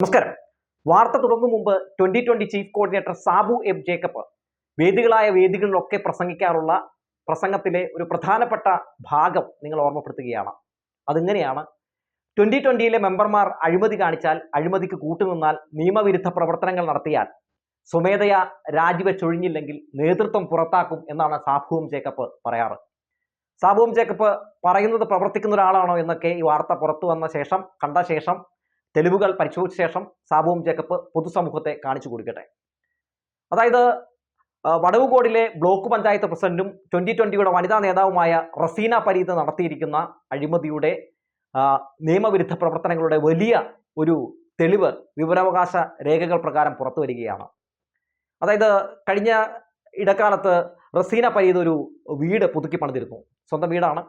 നമസ്കാരം. വാർത്ത തുടങ്ങും മുമ്പ് 2020 chief coordinator Sabu M Jacob വേദികളിലൊക്കെ പ്രസംഗിക്കാറുള്ള പ്രസംഗത്തിലെ ഒരു പ്രധാനപ്പെട്ട ഭാഗം നിങ്ങൾ ഓർമ്മപ്പെടുത്തുകയാണ്. അതിങ്ങനെയാണ്: 2020 മെമ്പർമാർ അഴിമതി കാണിച്ചാൽ, അഴിമതിക്ക് കൂട്ടുനിന്നാൽ, നിയമവിരുദ്ധ പ്രവർത്തനങ്ങൾ നടത്തിയാൽ സ്വമേധയാ രാജിവെച്ചൊഴിഞ്ഞില്ലെങ്കിൽ നേതൃത്വം പുറത്താക്കും എന്നാണ് സാബു എം ജേക്കബ് പറയാറ്. സാബു എം ജേക്കബ് പറയുന്നത് പ്രവർത്തിക്കുന്ന ഒരാളാണോ എന്നൊക്കെ ഈ വാർത്ത പുറത്തു വന്ന ശേഷം, കണ്ട ശേഷം, തെളിവുകൾ പരിശോധിച്ച ശേഷം സാബു എം ജേക്കബ് പൊതുസമൂഹത്തെ കാണിച്ചു കൊടുക്കട്ടെ. അതായത് വടവുകോടിലെ ബ്ലോക്ക് പഞ്ചായത്ത് പ്രസിഡന്റും 2020 വനിതാ നേതാവുമായ റസീന പരീദ് നടത്തിയിരിക്കുന്ന അഴിമതിയുടെ നിയമവിരുദ്ധ പ്രവർത്തനങ്ങളുടെ വലിയ ഒരു തെളിവ് വിവരാവകാശ രേഖകൾ പ്രകാരം പുറത്തു വരികയാണ്. അതായത് കഴിഞ്ഞ ഇടക്കാലത്ത് റസീന പരീദ് ഒരു വീട് പുതുക്കി പണിതിരുന്നു. സ്വന്തം വീടാണ്.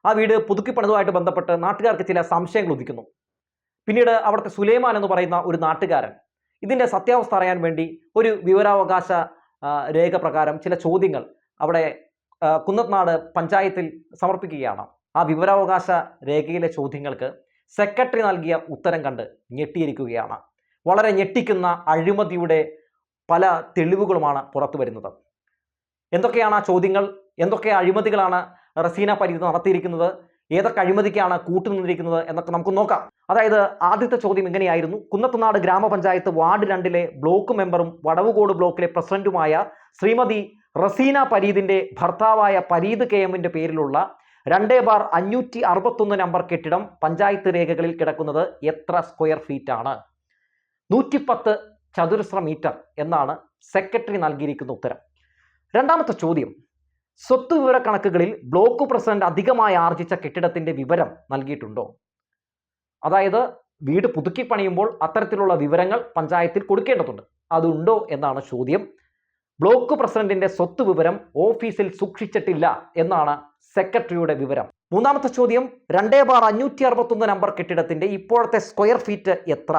ആ വീട് പുതുക്കി പണിതുമായിട്ട് ബന്ധപ്പെട്ട് നാട്ടുകാർക്ക് ചില സംശയങ്ങൾ ഉദിക്കുന്നു. പിന്നീട് അവിടുത്തെ സുലൈമാൻ എന്ന് പറയുന്ന ഒരു നാട്ടുകാരൻ ഇതിൻ്റെ സത്യാവസ്ഥ അറിയാൻ വേണ്ടി ഒരു വിവരാവകാശ രേഖ പ്രകാരം ചില ചോദ്യങ്ങൾ അവിടെ കുന്നത്നാട് പഞ്ചായത്തിൽ സമർപ്പിക്കുകയാണ്. ആ വിവരാവകാശ രേഖയിലെ ചോദ്യങ്ങൾക്ക് സെക്രട്ടറി നൽകിയ ഉത്തരം കണ്ട് ഞെട്ടിയിരിക്കുകയാണ്. വളരെ ഞെട്ടിക്കുന്ന അഴിമതിയുടെ പല തെളിവുകളുമാണ് പുറത്തു വരുന്നത്. എന്തൊക്കെയാണ് ആ ചോദ്യങ്ങൾ? എന്തൊക്കെ അഴിമതികളാണ് റസീന പരീദ് നടത്തിയിരിക്കുന്നത്? ഏതൊക്കെ അഴിമതിക്കാണ് കൂട്ടുനിന്നിരിക്കുന്നത് എന്നൊക്കെ നമുക്ക് നോക്കാം. അതായത് ആദ്യത്തെ ചോദ്യം ഇങ്ങനെയായിരുന്നു: കുന്നത്തുനാട് ഗ്രാമപഞ്ചായത്ത് വാർഡ് 2 ബ്ലോക്ക് മെമ്പറും വടവുകോട് ബ്ലോക്കിലെ പ്രസിഡന്റുമായ ശ്രീമതി റസീന പരീദിന്റെ ഭർത്താവായ പരീദ് KM പേരിലുള്ള 2/561 നമ്പർ കെട്ടിടം പഞ്ചായത്ത് രേഖകളിൽ കിടക്കുന്നത് എത്ര സ്ക്വയർ ഫീറ്റ് ആണ്? 110 ചതുരശ്ര മീറ്റർ എന്നാണ് സെക്രട്ടറി നൽകിയിരിക്കുന്ന ഉത്തരം. രണ്ടാമത്തെ ചോദ്യം: സ്വത്ത് വിവര കണക്കുകളിൽ ബ്ലോക്ക് പ്രസിഡന്റ് അധികമായി ആർജിച്ച കെട്ടിടത്തിന്റെ വിവരം നൽകിയിട്ടുണ്ടോ? അതായത് വീട് പുതുക്കി പണിയുമ്പോൾ അത്തരത്തിലുള്ള വിവരങ്ങൾ പഞ്ചായത്തിൽ കൊടുക്കേണ്ടതുണ്ട്. അതുണ്ടോ എന്നാണ് ചോദ്യം. ബ്ലോക്ക് പ്രസിഡന്റിന്റെ സ്വത്ത് വിവരം ഓഫീസിൽ സൂക്ഷിച്ചിട്ടില്ല എന്നാണ് സെക്രട്ടറിയുടെ വിവരം. മൂന്നാമത്തെ ചോദ്യം: 2/561 നമ്പർ കെട്ടിടത്തിന്റെ ഇപ്പോഴത്തെ സ്ക്വയർ ഫീറ്റ് എത്ര?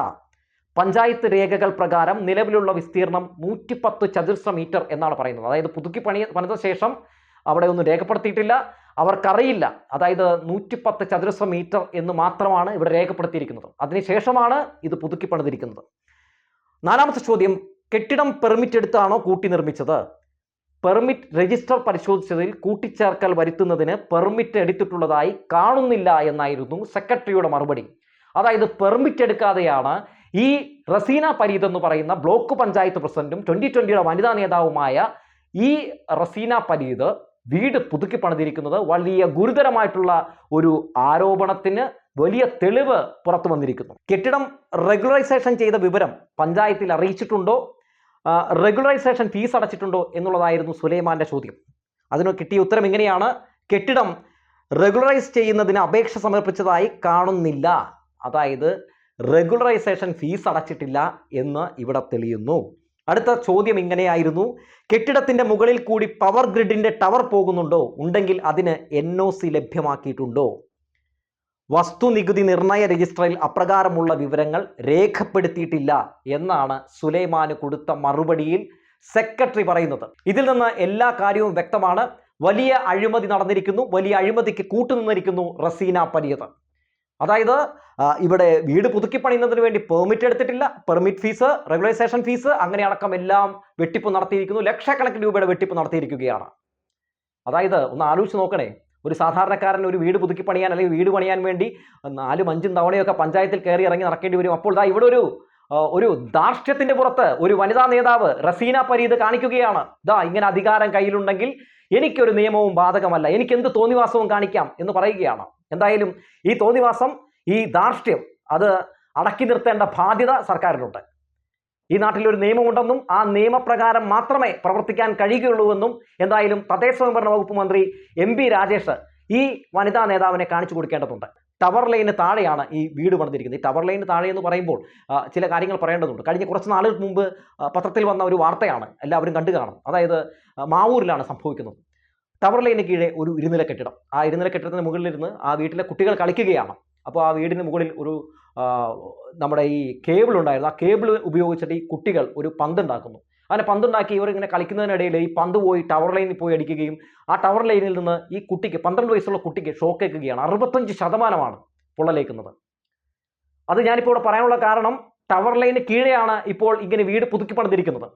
പഞ്ചായത്ത് രേഖകൾ പ്രകാരം നിലവിലുള്ള വിസ്തീർണം 110 ചതുരശ്ര മീറ്റർ എന്നാണ് പറയുന്നത്. അതായത് പുതുക്കി പണിത ശേഷം അവിടെ ഒന്നും രേഖപ്പെടുത്തിയിട്ടില്ല, അവർക്കറിയില്ല. അതായത് 110 ചതുരശ്ര മീറ്റർ എന്ന് മാത്രമാണ് ഇവിടെ രേഖപ്പെടുത്തിയിരിക്കുന്നത്. അതിനുശേഷമാണ് ഇത് പുതുക്കി പണിതിരിക്കുന്നത്. നാലാമത്തെ ചോദ്യം: കെട്ടിടം പെർമിറ്റ് എടുത്താണോ കൂട്ടി നിർമ്മിച്ചത്? പെർമിറ്റ് രജിസ്റ്റർ പരിശോധിച്ചതിൽ കൂട്ടിച്ചേർക്കൽ വരുത്തുന്നതിന് പെർമിറ്റ് എടുത്തിട്ടുള്ളതായി കാണുന്നില്ല എന്നായിരുന്നു സെക്രട്ടറിയുടെ മറുപടി. അതായത് പെർമിറ്റ് എടുക്കാതെയാണ് ഈ റസീന പരീദ് എന്ന് പറയുന്ന ബ്ലോക്ക് പഞ്ചായത്ത് പ്രസിഡന്റും 2020 വനിതാ നേതാവുമായ ഈ റസീന പരീദ് വീട് പുതുക്കി പണിതിരിക്കുന്നത്. വലിയ ഗുരുതരമായിട്ടുള്ള ഒരു ആരോപണത്തിന് വലിയ തെളിവ് പുറത്തു വന്നിരിക്കുന്നു. കെട്ടിടം റെഗുലറൈസേഷൻ ചെയ്ത വിവരം പഞ്ചായത്തിൽ അറിയിച്ചിട്ടുണ്ടോ? റെഗുലറൈസേഷൻ ഫീസ് അടച്ചിട്ടുണ്ടോ എന്നുള്ളതായിരുന്നു സുലൈമാന്റെ ചോദ്യം. അതിന് കിട്ടിയ ഉത്തരം ഇങ്ങനെയാണ്: കെട്ടിടം റെഗുലറൈസ് ചെയ്യുന്നതിന് അപേക്ഷ സമർപ്പിച്ചതായി കാണുന്നില്ല. അതായത് റെഗുലറൈസേഷൻ ഫീസ് അടച്ചിട്ടില്ല എന്ന് ഇവിടെ തെളിയുന്നു. അടുത്ത ചോദ്യം ഇങ്ങനെയായിരുന്നു: കെട്ടിടത്തിന്റെ മുകളിൽ കൂടി പവർ ഗ്രിഡിന്റെ ടവർ പോകുന്നുണ്ടോ? ഉണ്ടെങ്കിൽ അതിന് NOC ലഭ്യമാക്കിയിട്ടുണ്ടോ? വസ്തുനികുതി നിർണയ രജിസ്റ്ററിൽ അപ്രകാരമുള്ള വിവരങ്ങൾ രേഖപ്പെടുത്തിയിട്ടില്ല എന്നാണ് സുലൈമാന് കൊടുത്ത മറുപടിയിൽ സെക്രട്ടറി പറയുന്നത്. ഇതിൽ നിന്ന് എല്ലാ കാര്യവും വ്യക്തമാണ്. വലിയ അഴിമതി നടന്നിരിക്കുന്നു. വലിയ അഴിമതിക്ക് കൂട്ടുനിന്നിരിക്കുന്നു റസീന പരീദ്. അതായത് ഇവിടെ വീട് പുതുക്കി പണിയുന്നതിന് വേണ്ടി പെർമിറ്റ് എടുത്തിട്ടില്ല, പെർമിറ്റ് ഫീസ്, റെഗുലൈസേഷൻ ഫീസ്, അങ്ങനെ അടക്കം എല്ലാം വെട്ടിപ്പ് നടത്തിയിരിക്കുന്നു. ലക്ഷക്കണക്കിന് രൂപയുടെ വെട്ടിപ്പ് നടത്തിയിരിക്കുകയാണ്. അതായത് ഒന്ന് ആലോചിച്ച് നോക്കണേ, ഒരു സാധാരണക്കാരൻ ഒരു വീട് പുതുക്കി പണിയാൻ അല്ലെങ്കിൽ വീട് പണിയാൻ വേണ്ടി 4, 5 തവണയൊക്കെ പഞ്ചായത്തിൽ കയറി ഇറങ്ങി നടക്കേണ്ടി വരും. അപ്പോൾ ഇവിടെ ഒരു ധാർഷ്ട്യത്തിന്റെ പുറത്ത് ഒരു വനിതാ നേതാവ് റസീന പരീദ് കാണിക്കുകയാണ്: ഇങ്ങനെ അധികാരം കയ്യിലുണ്ടെങ്കിൽ എനിക്കൊരു നിയമവും ബാധകമല്ല, എനിക്ക് എന്ത് തോന്നിവാസവും കാണിക്കാം എന്ന് പറയുകയാണ്. എന്തായാലും ഈ തോന്നിവാസം, ഈ ധാർഷ്ട്യം അത് അടക്കി നിർത്തേണ്ട ബാധ്യത സർക്കാരിനുണ്ട്. ഈ നാട്ടിൽ ഒരു നിയമമുണ്ടെന്നും ആ നിയമപ്രകാരം മാത്രമേ പ്രവർത്തിക്കാൻ കഴിയുകയുള്ളൂവെന്നും എന്തായാലും തദ്ദേശ സ്വയംഭരണ വകുപ്പ് മന്ത്രി MP രാജേഷ് ഈ വനിതാ നേതാവിനെ കാണിച്ചു കൊടുക്കേണ്ടതുണ്ട്. ടവർ ലൈന് താഴെയാണ് ഈ വീട് പണിതിരിക്കുന്നത്. ഈ ടവർ ലൈന് താഴെ എന്ന് പറയുമ്പോൾ ചില കാര്യങ്ങൾ പറയേണ്ടതുണ്ട്. കഴിഞ്ഞ കുറച്ച് നാളുകൾക്ക് മുമ്പ് പത്രത്തിൽ വന്ന ഒരു വാർത്തയാണ്, എല്ലാവരും കണ്ടു കാണും. അതായത് മാവൂരിലാണ് സംഭവിക്കുന്നത്. ടവർ ലൈന് കീഴെ ഒരു ഇരുനില കെട്ടിടം. ആ ഇരുനില കെട്ടിടത്തിന് മുകളിലിരുന്ന് ആ വീട്ടിലെ കുട്ടികൾ കളിക്കുകയാണ്. അപ്പോൾ ആ വീടിന് മുകളിൽ ഒരു നമ്മുടെ ഈ കേബിൾ ഉണ്ടായിരുന്നു. ആ കേബിൾ ഉപയോഗിച്ചിട്ട് ഈ കുട്ടികൾ ഒരു പന്തുണ്ടാക്കുന്നു. അങ്ങനെ പന്തുണ്ടാക്കി ഇവർ ഇങ്ങനെ കളിക്കുന്നതിനിടയിൽ ഈ പന്ത് പോയി ടവർ ലൈനിൽ പോയി അടിക്കുകയും ആ ടവർ ലൈനിൽ നിന്ന് ഈ കുട്ടിക്ക് 12 വയസ്സുള്ള കുട്ടിക്ക് ഷോക്കേൽക്കുകയാണ്. 65% പൊള്ളലേക്കുന്നത്. അത് ഞാനിപ്പോൾ ഇവിടെ പറയാനുള്ള കാരണം, ടവർ ലൈന് കീഴെയാണ് ഇപ്പോൾ ഇങ്ങനെ വീട് പുതുക്കി പണിതിരിക്കുന്നത്.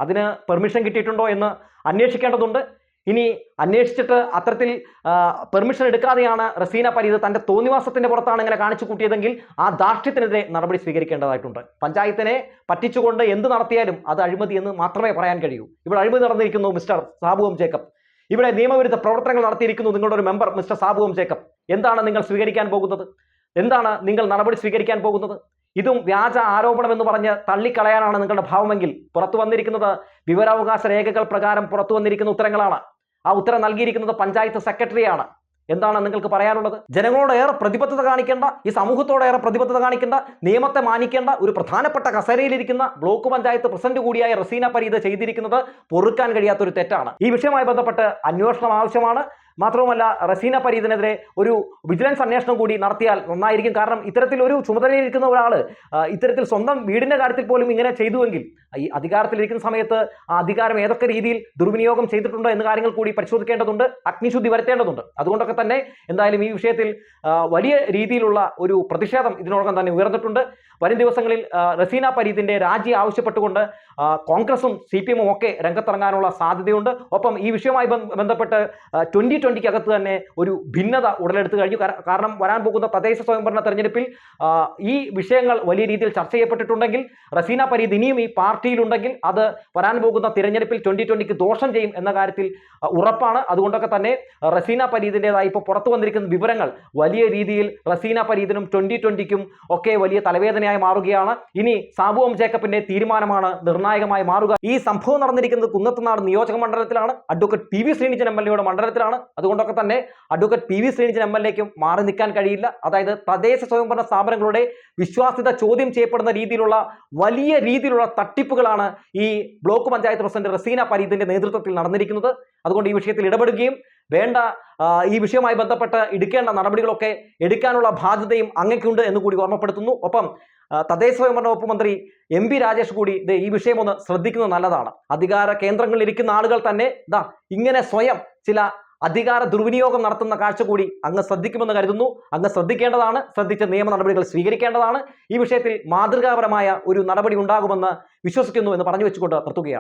അതിന് പെർമിഷൻ കിട്ടിയിട്ടുണ്ടോ എന്ന് അന്വേഷിക്കേണ്ടതുണ്ട്. ഇനി അന്വേഷിച്ചിട്ട് അത്തരത്തിൽ പെർമിഷൻ എടുക്കാതെയാണ് റസീന പരീദ് തന്റെ തോന്നിവാസത്തിന്റെ പുറത്താണ് ഇങ്ങനെ കാണിച്ചു കൂട്ടിയതെങ്കിൽ ആ ധാർഷ്ട്യത്തിനെതിരെ നടപടി സ്വീകരിക്കേണ്ടതായിട്ടുണ്ട്. പഞ്ചായത്തിനെ പറ്റിച്ചുകൊണ്ട് എന്ത് നടത്തിയാലും അത് അഴിമതി എന്ന് മാത്രമേ പറയാൻ കഴിയൂ. ഇവിടെ അഴിമതി നടന്നിരിക്കുന്നു മിസ്റ്റർ സാബു എം ജേക്കബ്. ഇവിടെ നിയമവിരുദ്ധ പ്രവർത്തനങ്ങൾ നടത്തിയിരിക്കുന്നു നിങ്ങളുടെ ഒരു member mister Sabu M Jacob. എന്താണ് നിങ്ങൾ സ്വീകരിക്കാൻ പോകുന്നത്? എന്താണ് നിങ്ങൾ നടപടി സ്വീകരിക്കാൻ പോകുന്നത്? ഇതും വ്യാജ ആരോപണം എന്ന് പറഞ്ഞ് തള്ളിക്കളയാനാണ് നിങ്ങളുടെ ഭാവമെങ്കിൽ പുറത്തു വന്നിരിക്കുന്നത് വിവരാവകാശ രേഖകൾ പ്രകാരം പുറത്തു വന്നിരിക്കുന്ന ഉത്തരങ്ങളാണ്. ആ ഉത്തരം നൽകിയിരിക്കുന്നത് പഞ്ചായത്ത് സെക്രട്ടറിയാണ്. എന്താണ് നിങ്ങൾക്ക് പറയാനുള്ളത്? ജനങ്ങളോട് ഏറെ പ്രതിബദ്ധത കാണിക്കേണ്ട, ഈ സമൂഹത്തോട് ഏറെ പ്രതിബദ്ധത കാണിക്കേണ്ട, നിയമത്തെ മാനിക്കേണ്ട ഒരു പ്രധാനപ്പെട്ട കസേരയിലിരിക്കുന്ന ബ്ലോക്ക് പഞ്ചായത്ത് പ്രസിഡന്റ് കൂടിയായ റസീന പരീദ് ചെയ്തിരിക്കുന്നത് പൊറുക്കാൻ കഴിയാത്തൊരു തെറ്റാണ്. ഈ വിഷയവുമായി ബന്ധപ്പെട്ട് അന്വേഷണം ആവശ്യമാണ്. മാത്രവുമല്ല, റസീന പരീദിനെതിരെ ഒരു വിജിലൻസ് അന്വേഷണം കൂടി നടത്തിയാൽ നന്നായിരിക്കും. കാരണം ഇത്തരത്തിലൊരു ചുമതലയിലിരിക്കുന്ന ഒരാൾ ഇത്തരത്തിൽ സ്വന്തം വീടിന്റെ കാര്യത്തിൽ പോലും ഇങ്ങനെ ചെയ്തുവെങ്കിൽ ഈ അധികാരത്തിലിരിക്കുന്ന സമയത്ത് ആ അധികാരം ഏതൊക്കെ രീതിയിൽ ദുർവിനിയോഗം ചെയ്തിട്ടുണ്ടോ എന്ന കാര്യങ്ങൾ കൂടി പരിശോധിക്കേണ്ടതുണ്ട്, അഗ്നിശുദ്ധി വരുത്തേണ്ടതുണ്ട്. അതുകൊണ്ടൊക്കെ തന്നെ എന്തായാലും ഈ വിഷയത്തിൽ വലിയ രീതിയിലുള്ള ഒരു പ്രതിഷേധം ഇതിനോടകം തന്നെ ഉയർന്നിട്ടുണ്ട്. വരും ദിവസങ്ങളിൽ റസീന പരീദിന്റെ രാജി ആവശ്യപ്പെട്ടുകൊണ്ട് കോൺഗ്രസും CPM ഒക്കെ രംഗത്തിറങ്ങാനുള്ള സാധ്യതയുണ്ട്. ഒപ്പം ഈ വിഷയവുമായി ബന്ധപ്പെട്ട് 2020 തന്നെ ഒരു ഭിന്നത ഉടലെടുത്തു കഴിഞ്ഞു. കാരണം വരാൻ പോകുന്ന തദ്ദേശ സ്വയംഭരണ തെരഞ്ഞെടുപ്പിൽ ഈ വിഷയങ്ങൾ വലിയ രീതിയിൽ ചർച്ച ചെയ്യപ്പെട്ടിട്ടുണ്ടെങ്കിൽ റസീന പരീദ് ഇനിയും ഈ പാർട്ടിയിലുണ്ടെങ്കിൽ അത് വരാൻ പോകുന്ന തിരഞ്ഞെടുപ്പിൽ 2020 ദോഷം ചെയ്യും എന്ന കാര്യത്തിൽ ഉറപ്പാണ്. അതുകൊണ്ടൊക്കെ തന്നെ റസീന പരീദിൻ്റെതായി ഇപ്പോൾ പുറത്തു വന്നിരിക്കുന്ന വിവരങ്ങൾ വലിയ രീതിയിൽ റസീന പരീദിനും 2020 ഒക്കെ വലിയ തലവേദനയായി മാറുകയാണ്. ഇനി സാബു എം ജേക്കബിന്റെ തീരുമാനമാണ് നിർണായകമായി മാറുക. ഈ സംഭവം നടന്നിരിക്കുന്നത് കുന്നത്തുനാട് നിയോജക മണ്ഡലത്തിലാണ്. അഡ്വക്കേറ്റ് PV ശ്രീനിജൻ MLA മണ്ഡലത്തിലാണ്. അതുകൊണ്ടൊക്കെ തന്നെ അഡ്വക്കേറ്റ് PV ശ്രീനിജൻ MLA മാറി നിൽക്കാൻ കഴിയില്ല. അതായത് തദ്ദേശ സ്വയംഭരണ സ്ഥാപനങ്ങളുടെ വിശ്വാസ്യത ചോദ്യം ചെയ്യപ്പെടുന്ന രീതിയിലുള്ള വലിയ രീതിയിലുള്ള തട്ടിപ്പുകളാണ് ഈ ബ്ലോക്ക് പഞ്ചായത്ത് പ്രസിഡന്റ് റസീന പരീദിന്റെ നേതൃത്വത്തിൽ നടന്നിരിക്കുന്നത്. അതുകൊണ്ട് ഈ വിഷയത്തിൽ ഇടപെടുകയും വേണ്ട ഈ വിഷയവുമായി ബന്ധപ്പെട്ട് എടുക്കേണ്ട നടപടികളൊക്കെ എടുക്കാനുള്ള ബാധ്യതയും അങ്ങേക്കുണ്ട് എന്ന് കൂടി ഓർമ്മപ്പെടുത്തുന്നു. ഒപ്പം തദ്ദേശ സ്വയംഭരണ വകുപ്പ് മന്ത്രി MP രാജേഷ് കൂടി ഈ വിഷയം ഒന്ന് ശ്രദ്ധിക്കുന്നത് നല്ലതാണ്. അധികാര കേന്ദ്രങ്ങളിൽ ഇരിക്കുന്ന ആളുകൾ തന്നെ ഇങ്ങനെ സ്വയം ചില അധികാര ദുർവിനിയോഗം നടത്തുന്ന കാഴ്ച കൂടി അങ്ങ് ശ്രദ്ധിക്കുമെന്ന് കരുതുന്നു. അങ്ങ് ശ്രദ്ധിക്കേണ്ടതാണ്, ശ്രദ്ധിച്ച നിയമ നടപടികൾ സ്വീകരിക്കേണ്ടതാണ്. ഈ വിഷയത്തിൽ മാതൃകാപരമായ ഒരു നടപടി ഉണ്ടാകുമെന്ന് വിശ്വസിക്കുന്നു എന്ന് പറഞ്ഞു വെച്ചുകൊണ്ട് നിർത്തുകയാണ്.